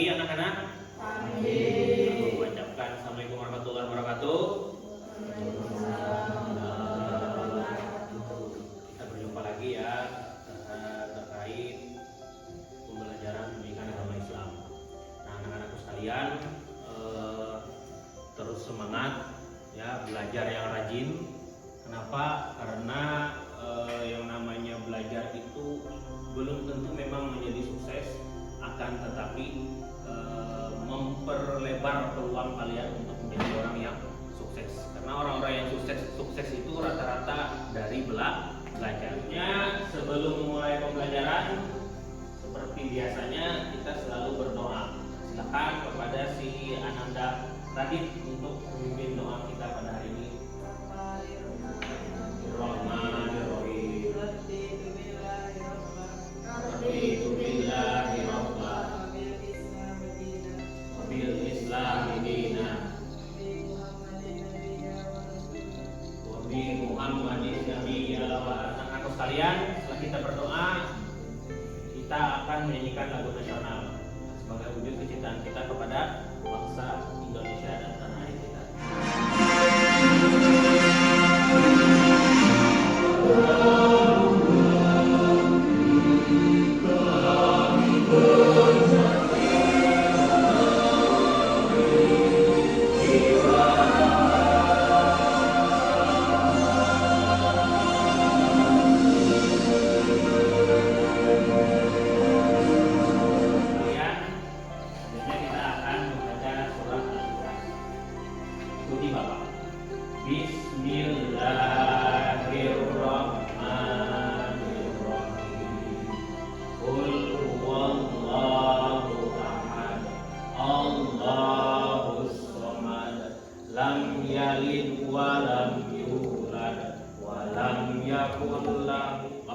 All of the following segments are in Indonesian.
pagi anak-anak. Amin. Ucapkan Assalamualaikum warahmatullahi wabarakatuh. Kita berjumpa lagi ya terkait pembelajaran pendidikan agama Islam. Nah, anak-anakku sekalian, terus semangat ya, belajar yang rajin. Kenapa? Karena yang namanya belajar itu belum tentu memang menjadi sukses, akan tetapi memperlebar peluang kalian untuk menjadi orang yang sukses. Karena orang-orang yang sukses itu rata-rata dari belajarnya. Sebelum mulai pembelajaran, seperti biasanya kita selalu berdoa. Silakan kepada si Ananda Radit untuk memimpin doa kita pada hari ini. Bismillahirrahmanirrahim. Raditu billahi rabban wa bil islami dinan wa bi Muhammadin nabiyya wa anak-anakku sekalian, setelah kita berdoa, kita akan menyanyikan lagu nasional sebagai wujud kecintaan kita kepada bangsa Indonesia dan tanah air kita.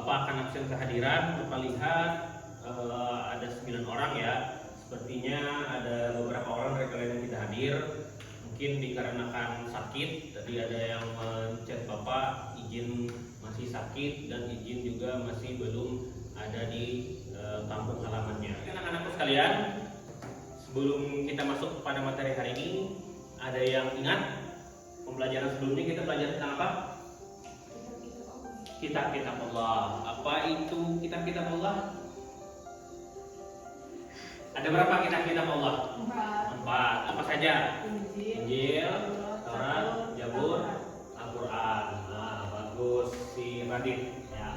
Bapak akan absen kehadiran. Bapak lihat ada 9 orang ya. Sepertinya ada beberapa orang dari kalian yang tidak hadir. Mungkin dikarenakan sakit. Tadi ada yang menchat Bapak izin masih sakit dan izin juga masih belum ada di kampung halamannya. Anak-anakku sekalian, sebelum kita masuk pada materi hari ini, ada yang ingat pembelajaran sebelumnya kita belajar tentang apa? Kitab-kitab Allah. Apa itu kitab-kitab Allah? Ada berapa kitab-kitab Allah? 4. Apa saja? Injil, Taurat, Zabur, Al-Quran. Nah, bagus si Radit ya.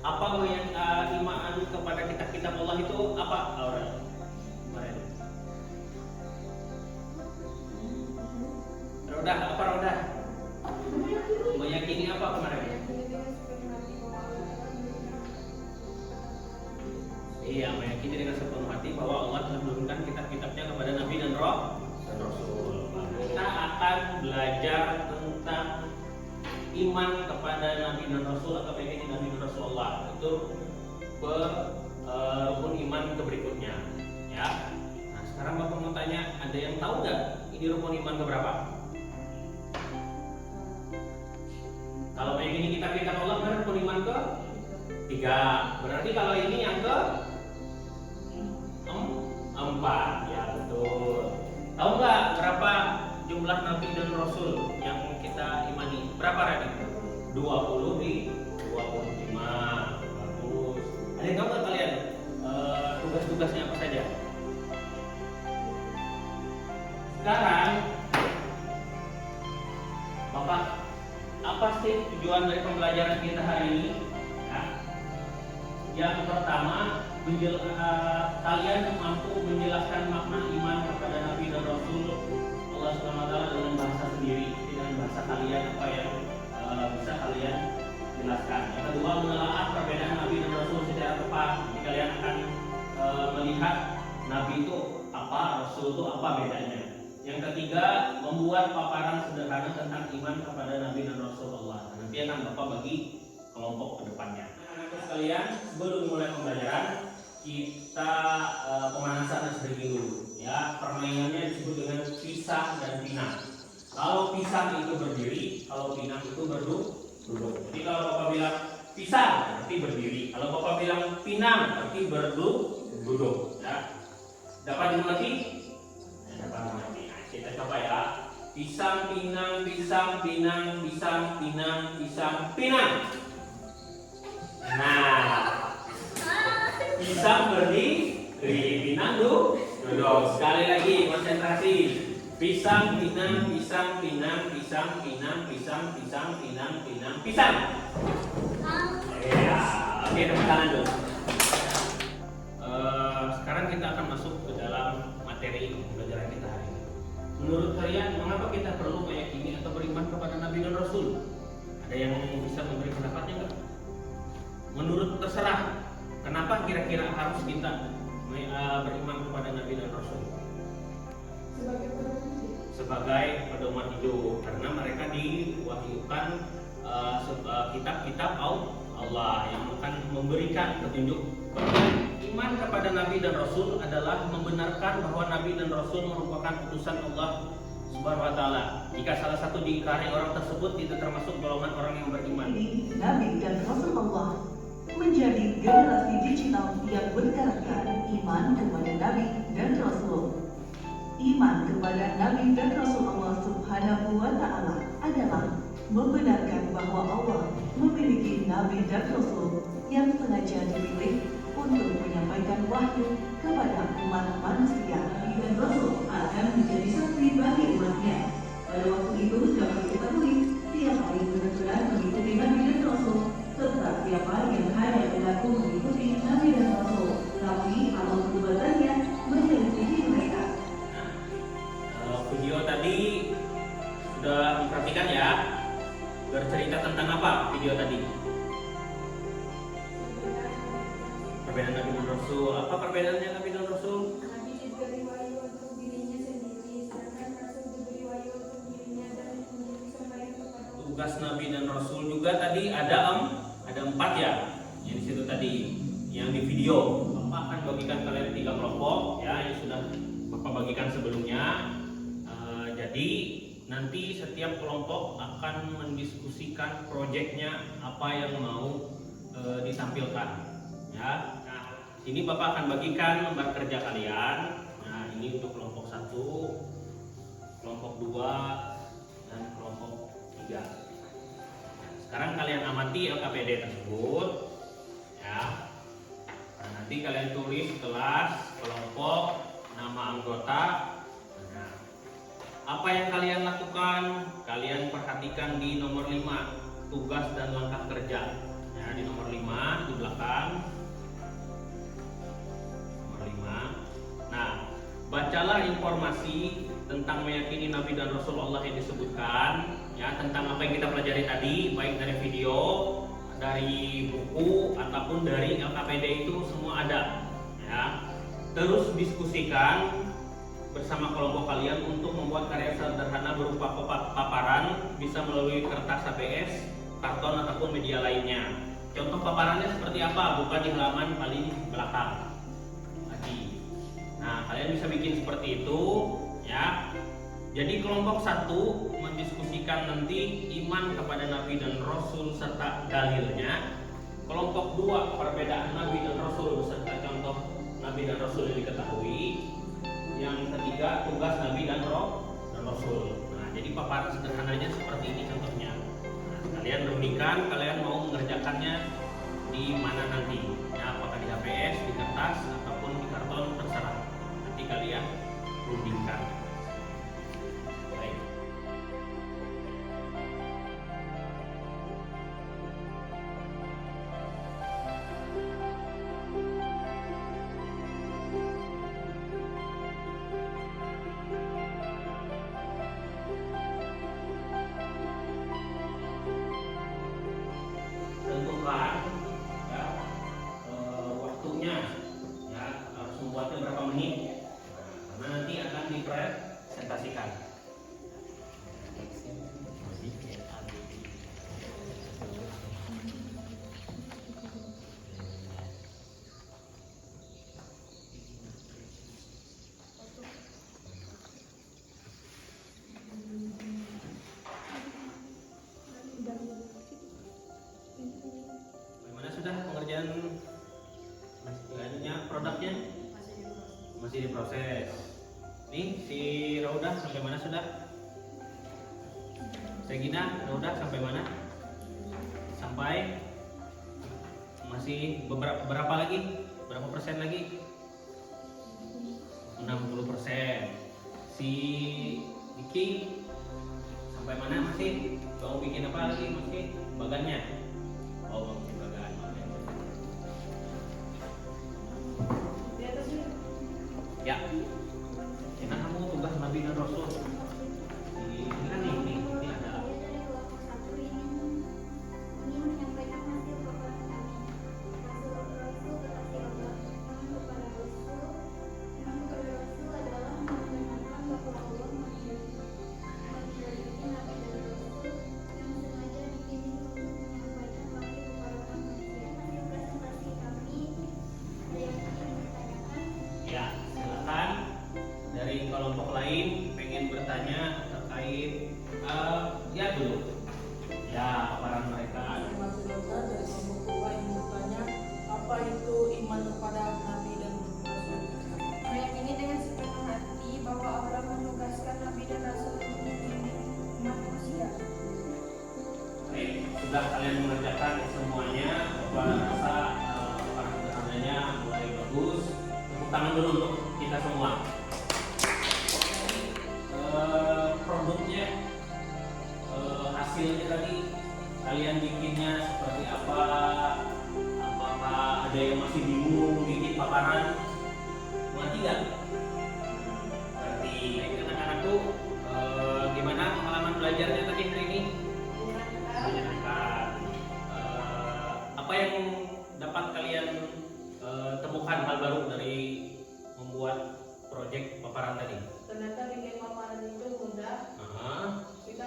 Apa yang iman kepada kitab-kitab Allah itu apa? Taurat. Rodah, apa rodah? Meyakini apa kemarin? Iya, meyakini dengan sepenuh hati bahwa Allah telah menurunkan kitab-kitabnya kepada Nabi dan Rasul. Kita akan belajar tentang iman kepada Nabi dan Rasul atau meyakini Nabi dan Rasulullah. Itu rukun iman berikutnya. Ya. Nah, sekarang Bapak mau tanya, ada yang tahu nggak ini rukun iman keberapa? Kalau meyakini kitab-kitab Allah kan rukun iman ke 3. Berarti kalau ini yang ke 4. Ya betul. Tahu nggak berapa jumlah Nabi dan Rasul yang kita imani? Berapa Radit? 20 di 25. Bagus. Ada yang tahu nggak kalian tugas-tugasnya apa saja? Sekarang Bapak, apa sih tujuan dari pembelajaran kita hari ini? Ya. Yang pertama, kalian mampu menjelaskan makna iman kepada Nabi dan Rasul Allah SWT dengan bahasa sendiri, dengan bahasa kalian apa yang bisa kalian jelaskan. Yang kedua, menelaah perbedaan Nabi dan Rasul secara tepat. Jadi kalian akan melihat Nabi itu apa, Rasul itu apa bedanya. Yang ketiga, membuat paparan sederhana tentang iman kepada Nabi dan Rasulullah. Nanti akan Bapak bagi kelompok ke depannya. Anak-anak sekalian, sebelum mulai pembelajaran, kita pemanasan dan stretching dulu. Ya, permainannya disebut dengan pisah dan pinang. Kalau pisah itu berdiri, kalau pinang itu duduk. Jadi kalau Bapak bilang pisah, berarti berdiri. Kalau Bapak bilang pinang, berarti duduk. Ya. Dapat dimengerti? Dapat dimengerti. Nah, kita coba ya. Pisang, pinang, pisang, pinang, pisang, pinang, pisang, pinang. Nah, pisang berdiri, pinang duduk. Sekali lagi konsentrasi. Pisang, pinang, pisang, pinang, pisang, pinang, pisang, pisang, pinang, pinang, pisang. Ya, oke, tepuk tangan dulu. Sekarang kita akan masuk ke dalam materi pembelajaran kita hari ini. Menurut kalian, mengapa kita perlu meyakini atau beriman kepada Nabi dan Rasul? Ada yang bisa memberi pendapatnya nggak? Menurut terserah. Kenapa kira-kira harus kita beriman kepada Nabi dan Rasul? Sebagai pedoman hidup, karena mereka diwahyukan kitab-kitab Allah yang akan memberikan petunjuk. Iman kepada Nabi dan Rasul adalah membenarkan bahwa Nabi dan Rasul merupakan utusan Allah Subhanahu wa Ta'ala. Jika salah satu diingkari, orang tersebut tidak termasuk golongan orang yang beriman. Nabi dan Rasul Allah menjadi generasi digital yang berkarakter iman kepada Nabi dan Rasul. Iman kepada Nabi dan Rasul Allah Subhanahu wa Ta'ala adalah membenarkan bahwa Allah memiliki Nabi dan Rasul yang sengaja dipilih untuk menyampaikan wahyu kepada umat manusia. Nabi dan Rasul akan menjadi saksi bagi umatnya. Pada waktu itu dapat diketahui siapa yang benar-benar mengikuti Nabi dan Rasul serta siapa yang hanya mengaku mengikuti Nabi dan Rasul, tapi amal perbuatannya menyelisihi mereka. Video tadi sudah diperhatikan ya. Bercerita tentang apa video tadi? Perbedaan Nabi dan Rasul. Apa perbedaannya Nabi dan Rasul? Nabi diberi wahyu untuk dirinya sendiri, sedangkan Rasul diberi wahyu untuk dirinya dan menjadi sembahyang kepada Allah. Tugas Nabi dan Rasul juga tadi ada 4 ya. Yang di situ tadi yang di video. Bapak akan bagikan kalian 3 kelompok ya, yang sudah Bapak bagikan sebelumnya. Jadi nanti setiap kelompok akan mendiskusikan proyeknya apa yang mau ditampilkan ya. Nah, ini Bapak akan bagikan lembar kerja kalian. Nah, ini untuk kelompok 1, kelompok 2, dan kelompok 3. Sekarang kalian amati LKPD tersebut ya. Nah, nanti kalian tulis kelas, kelompok, nama anggota. Nah, apa yang kalian lakukan? Kalian perhatikan di nomor 5, tugas dan langkah kerja. Ya, di nomor 5 di belakang. Nomor 5. Nah, bacalah informasi tentang meyakini Nabi dan Rasul Allah yang disebutkan ya, tentang apa yang kita pelajari tadi, baik dari video, dari buku ataupun dari LKPD, itu semua ada ya. Terus diskusikan bersama kelompok kalian untuk membuat karya sederhana berupa paparan, bisa melalui kertas ABS, karton ataupun media lainnya. Contoh paparannya seperti apa? Buka di halaman paling belakang lagi. Nah, kalian bisa bikin seperti itu ya. Jadi kelompok 1 mendiskusikan nanti iman kepada Nabi dan Rasul serta dalilnya. Kelompok 2 perbedaan Nabi dan Rasul beserta contoh Nabi dan Rasul yang diketahui. Yang ketiga tugas Nabi dan Rasul. Nah, jadi paparan sederhananya seperti ini contohnya. Nah, kalian rundingkan, kalian mau mengerjakannya di mana nanti? Ya, apakah di HPS, di kertas, ataupun di karton, terserah. Nanti kalian rundingkan. Baik. Tentukan ya, waktunya ya, harus membuatnya berapa menit. Karena nanti akan dipresentasikan. Bagaimana sudah pengerjaan produknya? masih diproses. Nih si Raudah sampai mana sudah? Regina, Raudah sampai mana? Sampai masih berapa lagi? Berapa persen lagi? 60%. Si Diki sampai mana masih? Mau bikin apa lagi masih? Bagannya? Oh, mau bikin bagan. Di atas ini. Ya. Karena kamu tugas Nabi dan Rasul. Ini kan ini ada. Ya, silakan dari kelompok lain pengen bertanya terkait ya dulu ya paparan mereka. Masih Dokter dari kelompok kedua yang bertanya apa itu iman kepada Nabi dan Rasul. Meyakini dengan sepenuh hati bahwa Allah menugaskan Nabi dan Rasul untuk membimbing umat manusia. Baik, sudah kalian mengerjakan semuanya, Bapak rasa paparan sederhananya mulai bagus. Tepuk tangan dulu untuk kita semua. Produknya, hasilnya tadi kalian bikinnya seperti apa? Apakah ada yang masih bingung bikin paparan? Mengerti nggak? Berarti anak-anak tuh gimana pengalaman belajarnya tadi hari ini? Menyenangkan. Apa yang dapat kalian temukan hal baru dari membuat proyek paparan tadi? Ternyata bikin paparan itu mudah. Kita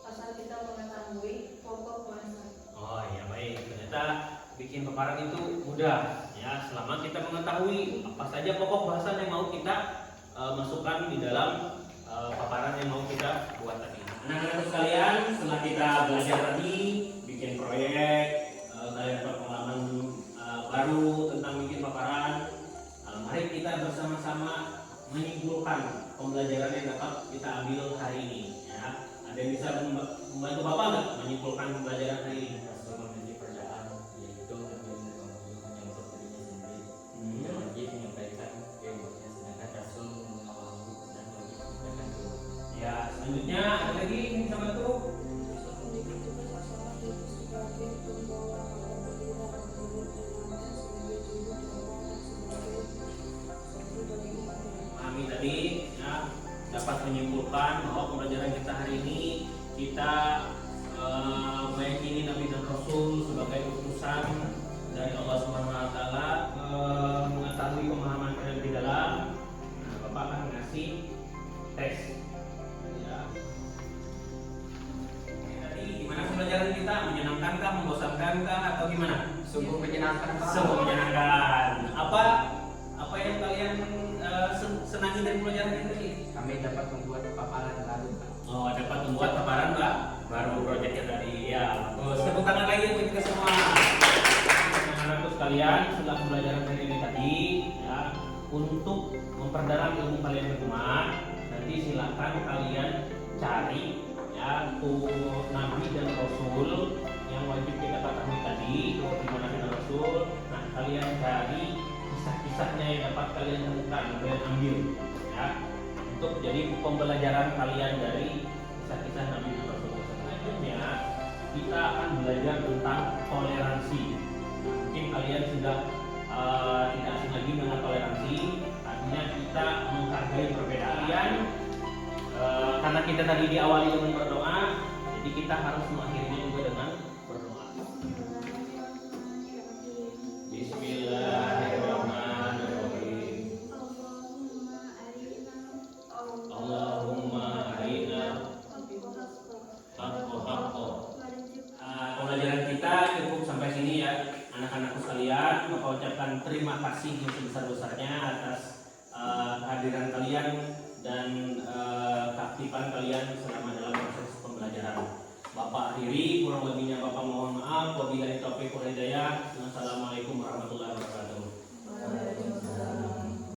asal kita mengetahui pokok bahasa. Oh iya baik, ternyata bikin paparan itu mudah ya selama kita mengetahui apa saja pokok bahasan yang mau kita masukkan di dalam paparan yang mau kita buat tadi. Anak-anak sekalian, setelah kita belajar tadi bikin proyek, kalian dapat pengalaman baru tentang bikin paparan. Mari kita bersama-sama menyimpulkan pembelajaran yang dapat kita ambil hari ini. Ya. Ada yang bisa membantu Bapak nggak menyimpulkan pembelajaran hari ini? Rasul memiliki perbedaan, yaitu Nabi menyebut dirinya sendiri dan wajib menyampaikan ke umatnya, sedangkan Rasul mengawali dan wajib menyampaikan ke umat. Ya, selanjutnya ada lagi yang bisa bantu? Memiliki tugas asalnya yaitu sebagai pembawa kabar gembira dan memberikan amanah sebagai juru dakwah dan sebagai saksi bagi umatnya. Kami tadi ya, dapat menyimpulkan bahwa pembelajaran kita hari ini kita meyakini Nabi dan Rasul sebagai utusan dari Allah Subhanahu Wa Taala, mengetahui pemahaman yang lebih dalam. Nah, Bapak akan ngasih tes. Ya. Oke, tadi gimana pembelajaran kita? Menyenangkankah, membosankankah, atau gimana? Sungguh menyenangkan, Pak. Sungguh menyenangkan. Apa yang kalian senangi dari pembelajaran ini? Kami dapat membuat paparan baru, Pak. Oh, dapat membuat paparan baru proyeknya tadi. Ya, terus tepuk tangan lagi untuk kita semua. Anak-anakku sekalian, setelah pembelajaran hari ini tadi, ya, untuk memperdalam ilmu kalian di rumah, nanti silakan kalian cari ya Nabi dan Rasul yang wajib kita ketahui tadi, gimana Nabi dan Rasul. Nah, kalian cari kisah-kisahnya yang dapat kalian temukan, kalian ambil, ya, untuk jadi pembelajaran kalian dari kisah-kisah Nabi dan Rasul. Selanjutnya kita akan belajar tentang toleransi. Mungkin kalian sudah tidak asing lagi dengan toleransi. Artinya kita menghargai perbedaan. Karena kita tadi diawali dengan berdoa, jadi kita harus mengakhirinya juga dengan berdoa. Bismillahirrahmanirrahim. Allahumma arina haqqo. Pembelajaran kita cukup sampai sini ya, anak-anakku sekalian. Bapak ucapkan terima kasih yang sebesar-besarnya atas kehadiran kalian dan keaktifan kalian selama dalam proses pembelajaran. Bapak akhiri, kurang lebihnya Bapak mohon maaf. Wabillahi taufiq wal hidayah. Wassalamualaikum warahmatullahi